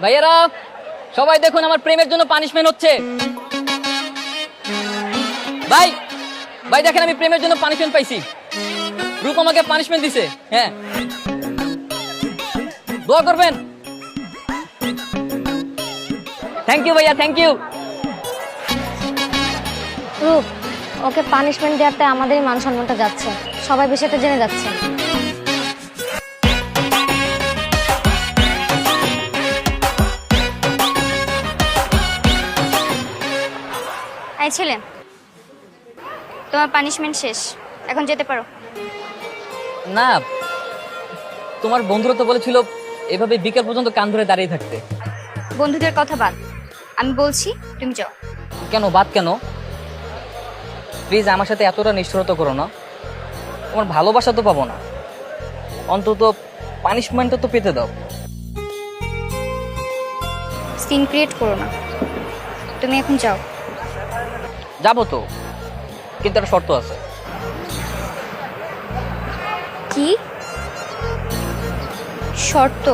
ভাইয়েরা সবাই দেখুন, আমার প্রেমের জন্য পানিশমেন্ট হচ্ছে। ভাই ভাই দেখেন, আমি প্রেমের জন্য পানিশমেন্ট পাইছি। রূপ আমাকে পানিশমেন্ট দিছে। হ্যাঁ, দোয়া করবেন। থ্যাংক ইউ ভাইয়া, থ্যাংক ইউ। রূপ, ওকে পানিশমেন্ট দেওয়াতে আমাদেরই মান সম্মানটা যাচ্ছে, সবাই বিষয়টা জেনে যাচ্ছে। এই ছেলে, তোমার পানিশমেন্ট শেষ, এখন যেতে পারো। না, তোমার বন্ধুরা তো বলেছিল এভাবে বিকেল পর্যন্ত কান ধরে দাঁড়িয়ে থাকতে। বন্ধুদের কথা বাদ, আমি বলছি তুমি যাও। কেন বাদ কেন? প্লিজ আমার সাথে এতটা নিষ্ঠুরতা করো না। তোমার ভালোবাসা তো পাবো না, অন্তত পানিশমেন্টটা তো পেতে দাও। সিন ক্রিয়েট করো না, তুমি এখন যাও। যাবো তো, কিন্তু একটা শর্ত আছে। কি শর্ত?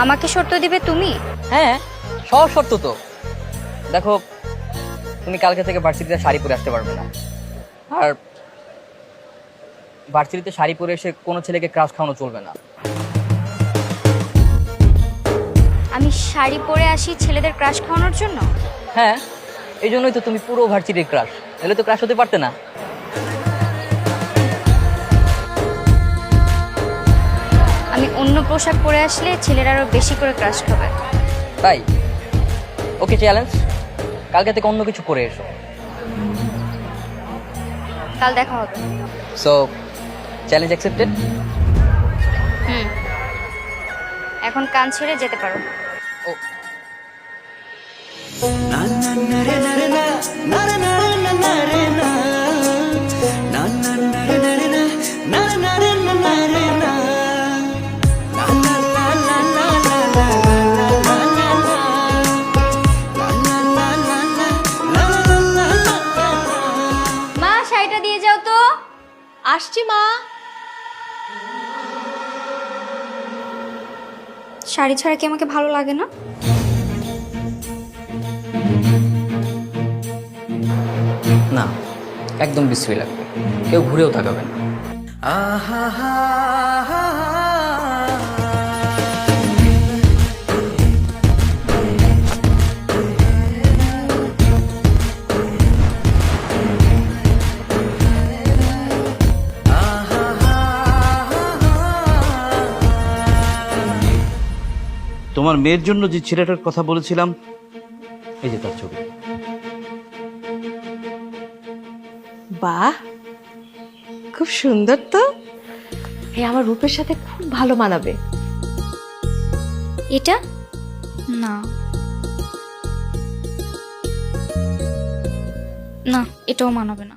আমাকে শর্ত দিবে তুমি? হ্যাঁ, সব শর্ত তো। দেখো, তুমি কালকে থেকে ভার্সিটিতে শাড়ি পরে আসতে পারবে না, আর ভার্সিটিতে শাড়ি পরে এসে কোনো ছেলেকে ক্রাশ খাওয়ানো চলবে না। আমি শাড়ি পরে আসি ছেলেদের ক্রাশ খাওয়ানোর জন্য? হ্যাঁ, এই জন্যই তো তুমি পুরো ভার্সিটির ক্রাশ, এলে তো ক্রাশ হতে পারতে না। আমি অন্য পোশাক পরে আসলে ছেলেরা আরো বেশি করে ক্রাশ খাবে। তাই ওকে, চ্যালেঞ্জ, কালকে থেকে অন্য কিছু পরে এসো। কাল দেখা হবে। So challenge accepted. এখন কান ছেড়ে যেতে পারো। ও, মা, শাড়িটা দিয়ে যাও তো। আসছি মা। শাড়ি ছাড়া কি আমাকে ভালো লাগে না? না, একদম বিশ্রী লাগবে, কেউ ঘুরেও তাকাবে না। তোমার মেয়ের জন্য যে ছেলেটার কথা বলেছিলাম, এই যে তার ছবি। বাহ, খুব সুন্দর তো। এই আমার রূপের সাথে খুব ভালো মানাবে। এটা না, না, এটাও মানাবে না।